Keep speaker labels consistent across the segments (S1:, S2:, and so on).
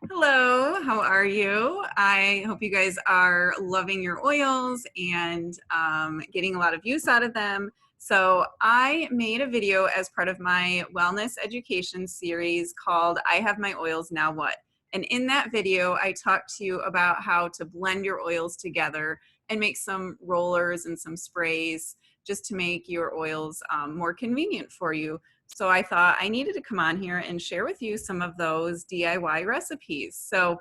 S1: Hello, how are you? I hope you guys are loving your oils and getting a lot of use out of them. So I made a video as part of my wellness education series called I Have My Oils, Now What? And in that video, I talked to you about how to blend your oils together and make some rollers and some sprays just to make your oils more convenient for you. So I thought I needed to come on here and share with you some of those DIY recipes. So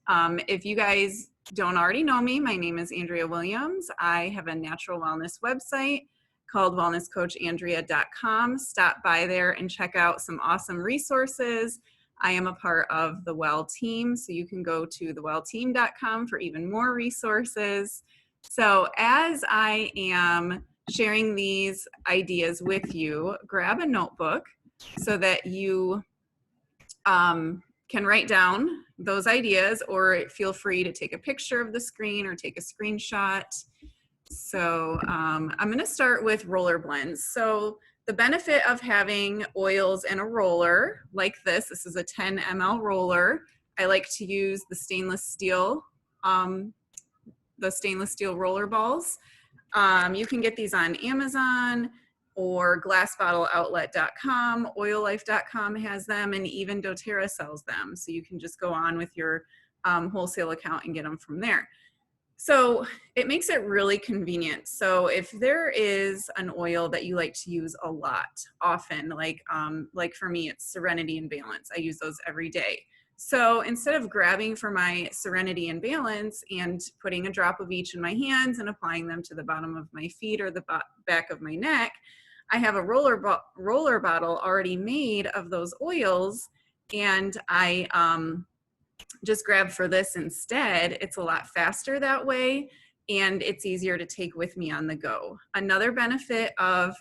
S1: if you guys don't already know me, my name is Andrea Williams. I have a natural wellness website called wellnesscoachandrea.com. Stop by there and check out some awesome resources. I am a part of the Well team, so you can go to thewellteam.com for even more resources. So as I am sharing these ideas with you, grab a notebook so that you can write down those ideas, or feel free to take a picture of the screen or take a screenshot. So I'm going to start with roller blends. So the benefit of having oils in a roller like this is a 10 ml roller. I like to use the stainless steel roller balls. You can get these on Amazon or glassbottleoutlet.com. Oillife.com has them, and even doTERRA sells them. So you can just go on with your wholesale account and get them from there. So it makes it really convenient. So if there is an oil that you like to use a lot, often, like for me, it's Serenity and Balance. I use those every day. So instead of grabbing for my Serenity and Balance and putting a drop of each in my hands and applying them to the bottom of my feet or the back of my neck, I have a roller bottle already made of those oils, and I just grab for this instead. It's a lot faster that way, and it's easier to take with me on the go. Another benefit of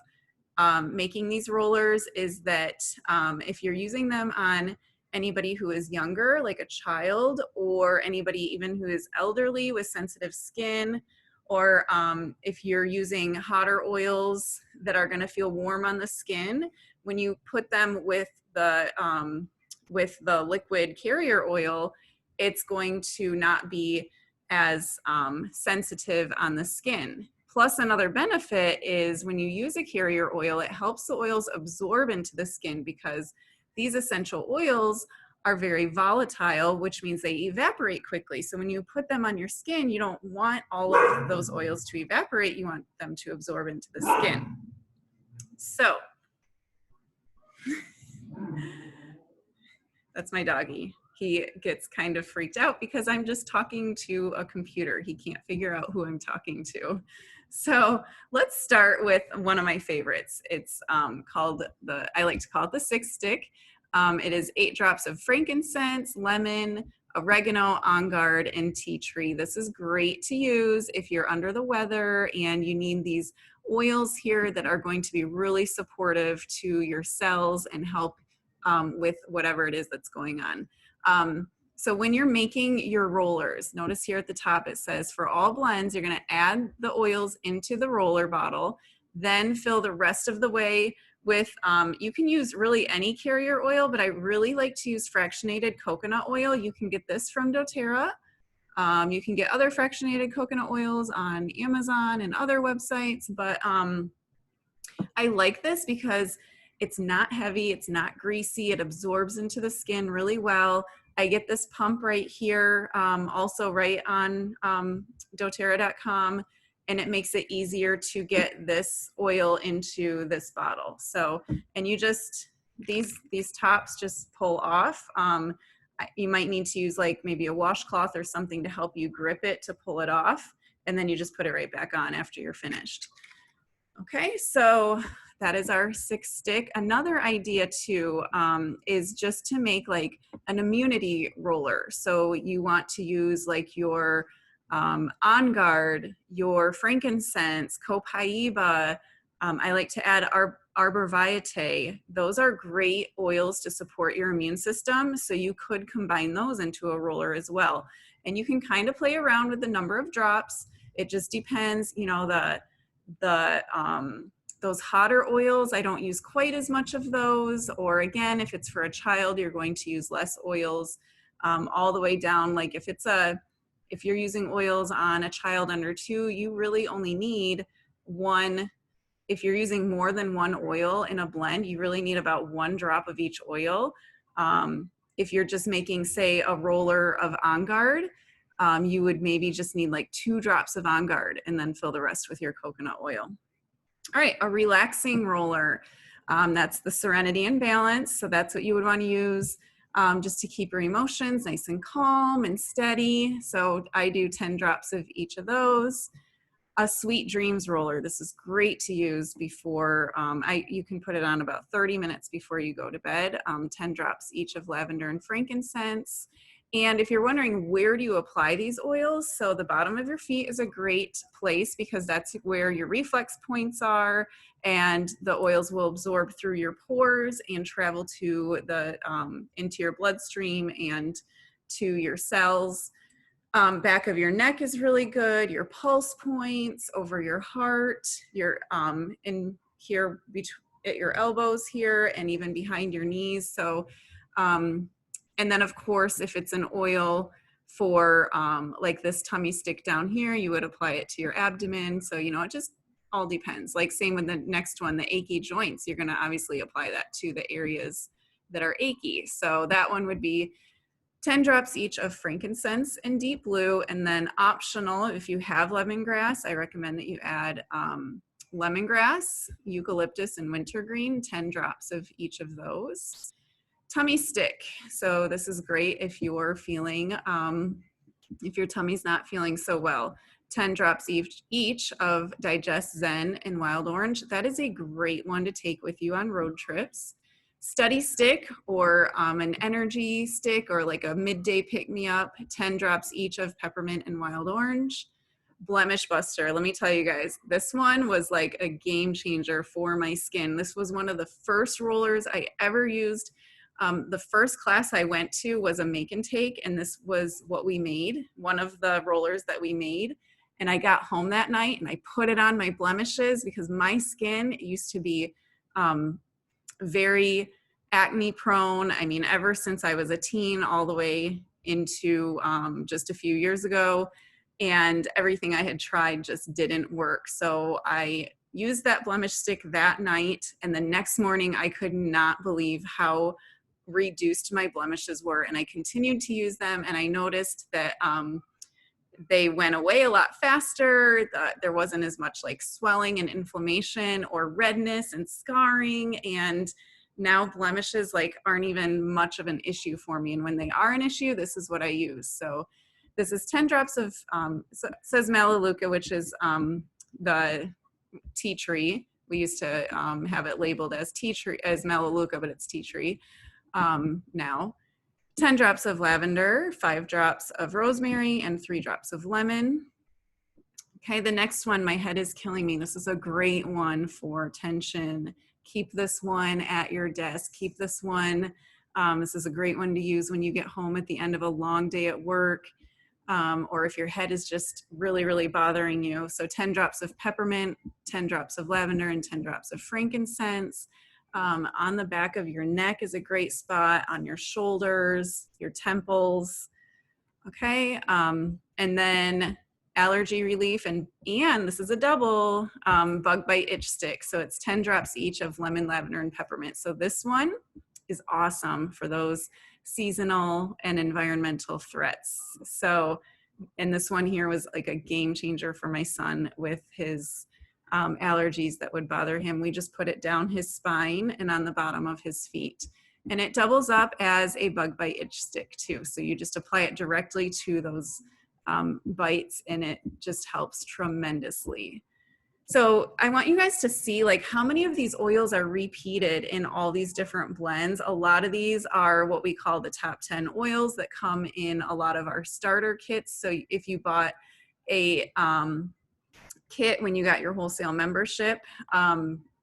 S1: making these rollers is that if you're using them on anybody who is younger, like a child, or anybody even who is elderly with sensitive skin, or if you're using hotter oils that are going to feel warm on the skin, when you put them with the liquid carrier oil, it's going to not be as sensitive on the skin. Plus, another benefit is when you use a carrier oil, it helps the oils absorb into the skin, because these essential oils are very volatile, which means they evaporate quickly. So when you put them on your skin, you don't want all of those oils to evaporate. You want them to absorb into the skin. So that's my doggy. He gets kind of freaked out because I'm just talking to a computer. He can't figure out who I'm talking to. So let's start with one of my favorites. It's called I like to call it the 6-stick. It is 8 drops of frankincense, lemon, oregano, on guard, and tea tree. This is great to use if you're under the weather and you need these oils here that are going to be really supportive to your cells and help with whatever it is that's going on. So when you're making your rollers, notice here at the top it says for all blends, you're going to add the oils into the roller bottle, then fill the rest of the way with, you can use really any carrier oil, but I really like to use fractionated coconut oil. You can get this from doTERRA. You can get other fractionated coconut oils on Amazon and other websites, but I like this because it's not heavy, it's not greasy, it absorbs into the skin really well. I get this pump right here, also right on doTERRA.com, and it makes it easier to get this oil into this bottle. So, and you just, these tops just pull off. You might need to use like maybe a washcloth or something to help you grip it to pull it off, and then you just put it right back on after you're finished. Okay, so that is our 6-stick. Another idea too is just to make like an immunity roller. So you want to use like your On Guard, your frankincense, copaiba. I like to add arbor vitae. Those are great oils to support your immune system. So you could combine those into a roller as well. And you can kind of play around with the number of drops. It just depends, you know, those hotter oils, I don't use quite as much of those. Or again, if it's for a child, you're going to use less oils. all the way down. Like if you're using oils on a child under 2, you really only need one. If you're using more than one oil in a blend, you really need about 1 drop of each oil. If you're just making, say, a roller of On Guard, you would maybe just need like 2 drops of On Guard and then fill the rest with your coconut oil. All right, a relaxing roller. That's the Serenity and Balance. So that's what you would want to use just to keep your emotions nice and calm and steady. So I do 10 drops of each of those. A Sweet Dreams roller. This is great to use before, you can put it on about 30 minutes before you go to bed. 10 drops each of lavender and frankincense. And if you're wondering where do you apply these oils, so the bottom of your feet is a great place because that's where your reflex points are, and the oils will absorb through your pores and travel to the into your bloodstream and to your cells. Back of your neck is really good. Your pulse points, over your heart, your in here at your elbows here, and even behind your knees. So, and then of course, if it's an oil for like this tummy stick down here, you would apply it to your abdomen. So, you know, it just all depends. Like same with the next one, the achy joints, you're gonna obviously apply that to the areas that are achy. So that one would be 10 drops each of frankincense and deep blue, and then optional, if you have lemongrass, I recommend that you add lemongrass, eucalyptus, and wintergreen, 10 drops of each of those. Tummy stick. So this is great if you're feeling, if your tummy's not feeling so well. 10 drops each of Digest Zen and Wild Orange. That is a great one to take with you on road trips. Study stick, or an energy stick, or like a midday pick-me-up, 10 drops each of peppermint and wild orange. Blemish buster. Let me tell you guys, this one was like a game changer for my skin. This was one of the first rollers I ever used. The first class I went to was a make and take, and this was what we made, one of the rollers that we made. And I got home that night and I put it on my blemishes because my skin used to be very acne prone. I mean, ever since I was a teen all the way into just a few years ago, and everything I had tried just didn't work. So I used that blemish stick that night, and the next morning I could not believe how reduced my blemishes were, and I continued to use them, and I noticed that they went away a lot faster. There wasn't as much like swelling and inflammation or redness and scarring, and now blemishes like aren't even much of an issue for me. And when they are an issue, this is what I use. So this is 10 drops of, it says Melaleuca, which is the tea tree. We used to have it labeled as tea tree, as Melaleuca, but it's tea tree now. 10 drops of lavender, 5 drops of rosemary, and 3 drops of lemon. Okay, the next one, my head is killing me. This is a great one for tension. Keep this one at your desk. Keep this one. This is a great one to use when you get home at the end of a long day at work, or if your head is just really, really bothering you. So 10 drops of peppermint, 10 drops of lavender, and 10 drops of frankincense. On the back of your neck is a great spot, on your shoulders, your temples. Okay, and then allergy relief, and this is a double bug bite itch stick. So it's 10 drops each of lemon, lavender, and peppermint. So this one is awesome for those seasonal and environmental threats. So, and this one here was like a game changer for my son with his allergies that would bother him. We just put it down his spine and on the bottom of his feet. And it doubles up as a bug bite itch stick too. So you just apply it directly to those bites, and it just helps tremendously. So I want you guys to see like how many of these oils are repeated in all these different blends. A lot of these are what we call the top 10 oils that come in a lot of our starter kits. So if you bought a kit when you got your wholesale membership,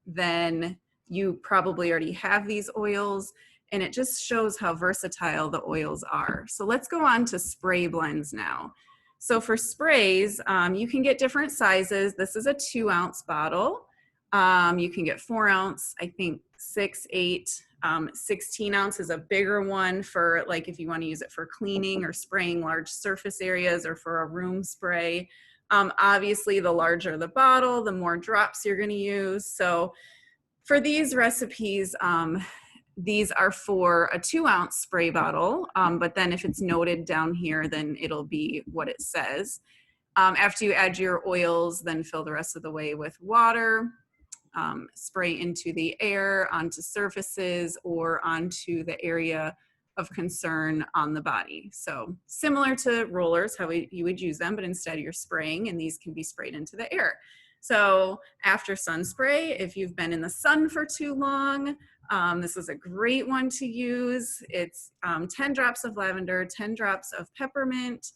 S1: then you probably already have these oils, and it just shows how versatile the oils are. So let's go on to spray blends now. So for sprays, you can get different sizes. This is a 2-ounce bottle. You can get 4 ounce, I think 6, 8, 16 ounce is a bigger one for like if you want to use it for cleaning or spraying large surface areas or for a room spray. Obviously, the larger the bottle, the more drops you're going to use. So for these recipes, these are for a 2-ounce spray bottle, but then if it's noted down here, then it'll be what it says. After you add your oils, then fill the rest of the way with water. Spray into the air, onto surfaces, or onto the area of concern on the body. So similar to rollers, how you would use them, but instead you're spraying, and these can be sprayed into the air. So after sun spray, if you've been in the sun for too long, this is a great one to use. It's 10 drops of lavender, 10 drops of peppermint,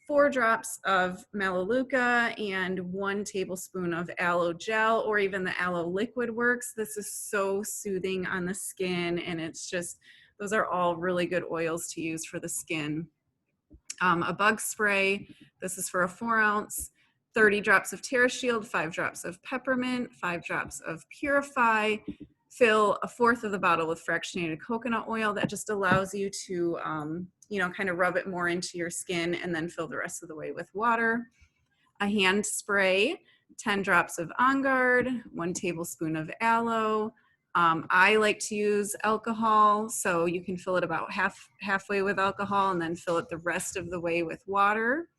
S1: 4 drops of melaleuca, and 1 tablespoon of aloe gel, or even the aloe liquid works. This is so soothing on the skin, and it's just, those are all really good oils to use for the skin. A bug spray, this is for a 4-ounce, 30 drops of TerraShield, 5 drops of peppermint, 5 drops of Purify. Fill a 1/4 of the bottle with fractionated coconut oil. That just allows you to, kind of rub it more into your skin, and then fill the rest of the way with water. A hand spray, 10 drops of On Guard, 1 tablespoon of aloe. I like to use alcohol, so you can fill it about halfway with alcohol and then fill it the rest of the way with water.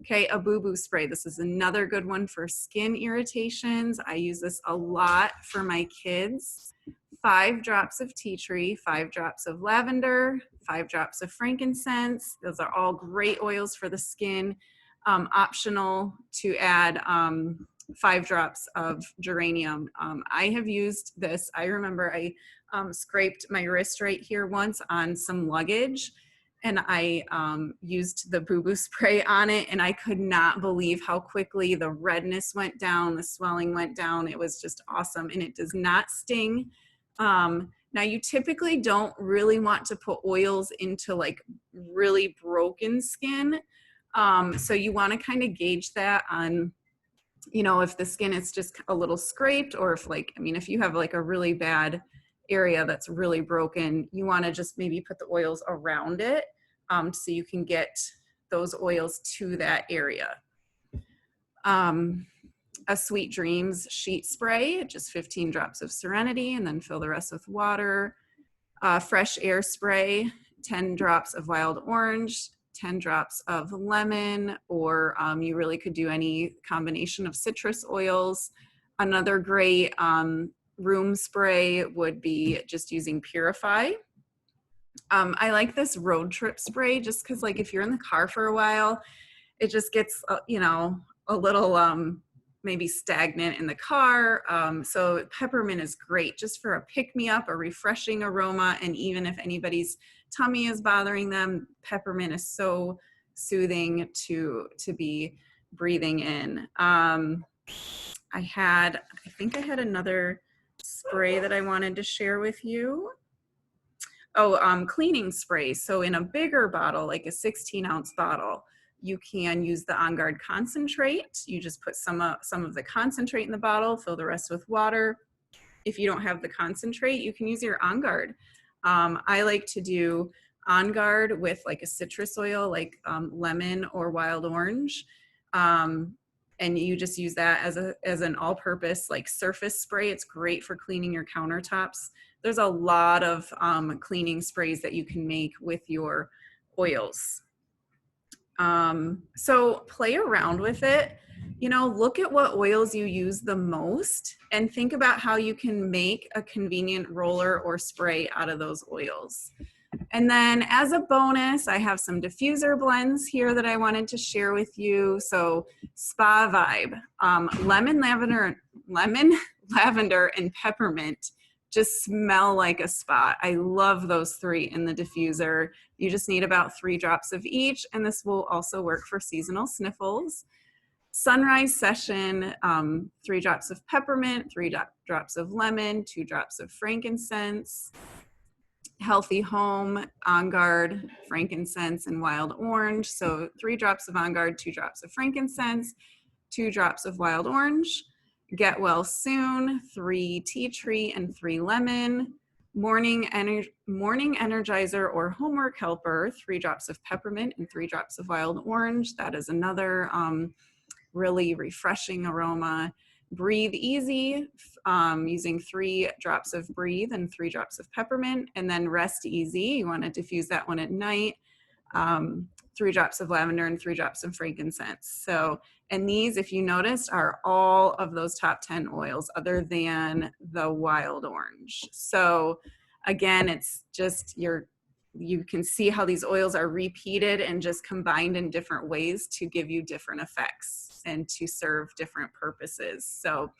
S1: Okay, a boo-boo spray. This is another good one for skin irritations. I use this a lot for my kids. 5 drops of tea tree, 5 drops of lavender, 5 drops of frankincense. Those are all great oils for the skin. Optional to add 5 drops of geranium. I have used this. I remember I scraped my wrist right here once on some luggage, and I used the boo-boo spray on it, and I could not believe how quickly the redness went down, the swelling went down. It was just awesome, and it does not sting. Now, you typically don't really want to put oils into like really broken skin. So you want to kind of gauge that on, if the skin is just a little scraped, or if you have like a really bad area that's really broken, you want to just maybe put the oils around it, so you can get those oils to that area. A Sweet Dreams sheet spray, just 15 drops of Serenity, and then fill the rest with water. Fresh Air spray, 10 drops of wild orange, 10 drops of lemon, or you really could do any combination of citrus oils. Another great room spray would be just using Purify. I like this road trip spray just because, like, if you're in the car for a while, it just gets, a little maybe stagnant in the car. So peppermint is great just for a pick-me-up, a refreshing aroma, and even if anybody's tummy is bothering them, peppermint is so soothing to be breathing in. I think I had another spray that I wanted to share with you. Cleaning spray. So in a bigger bottle, like a 16-ounce bottle, you can use the On Guard concentrate. You just put some of the concentrate in the bottle, fill the rest with water. If you don't have the concentrate, you can use your On Guard. I like to do On Guard with like a citrus oil, like lemon or wild orange. And you just use that as an all-purpose like surface spray. It's great for cleaning your countertops. There's a lot of cleaning sprays that you can make with your oils. So play around with it. Look at what oils you use the most and think about how you can make a convenient roller or spray out of those oils. And then as a bonus, I have some diffuser blends here that I wanted to share with you. So Spa Vibe, lemon, lavender, and peppermint just smell like a spa. I love those 3 in the diffuser. You just need about 3 drops of each, and this will also work for seasonal sniffles. Sunrise Session, 3 drops of peppermint, 3 drops of lemon, 2 drops of frankincense. Healthy Home, On Guard, frankincense, and wild orange. So 3 drops of On Guard, 2 drops of frankincense, 2 drops of wild orange. Get Well Soon, 3 tea tree and 3 lemon. morning energizer or homework helper, 3 drops of peppermint and 3 drops of wild orange. That is another really refreshing aroma. Breathe Easy, using 3 drops of Breathe and 3 drops of peppermint. And then Rest Easy, you want to diffuse that one at night. 3 drops of lavender and 3 drops of frankincense. So, and these, if you noticed, are all of those top 10 oils other than the wild orange. So again, it's just you can see how these oils are repeated and just combined in different ways to give you different effects and to serve different purposes. So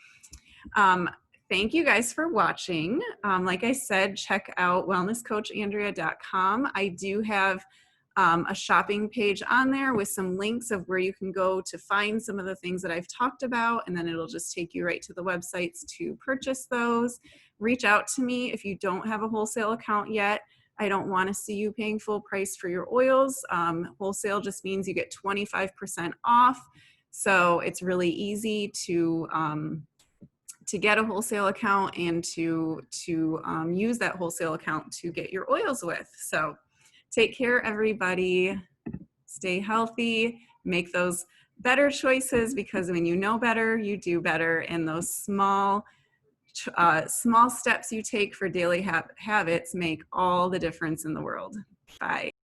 S1: thank you guys for watching. Like I said, check out wellnesscoachandrea.com. I do have a shopping page on there with some links of where you can go to find some of the things that I've talked about, and then it'll just take you right to the websites to purchase those. Reach out to me if you don't have a wholesale account yet. I don't want to see you paying full price for your oils. Wholesale just means you get 25% off. So it's really easy to get a wholesale account and to use that wholesale account to get your oils with. So take care, everybody. Stay healthy. Make those better choices, because when you know better, you do better. And those small steps you take for daily habits make all the difference in the world. Bye.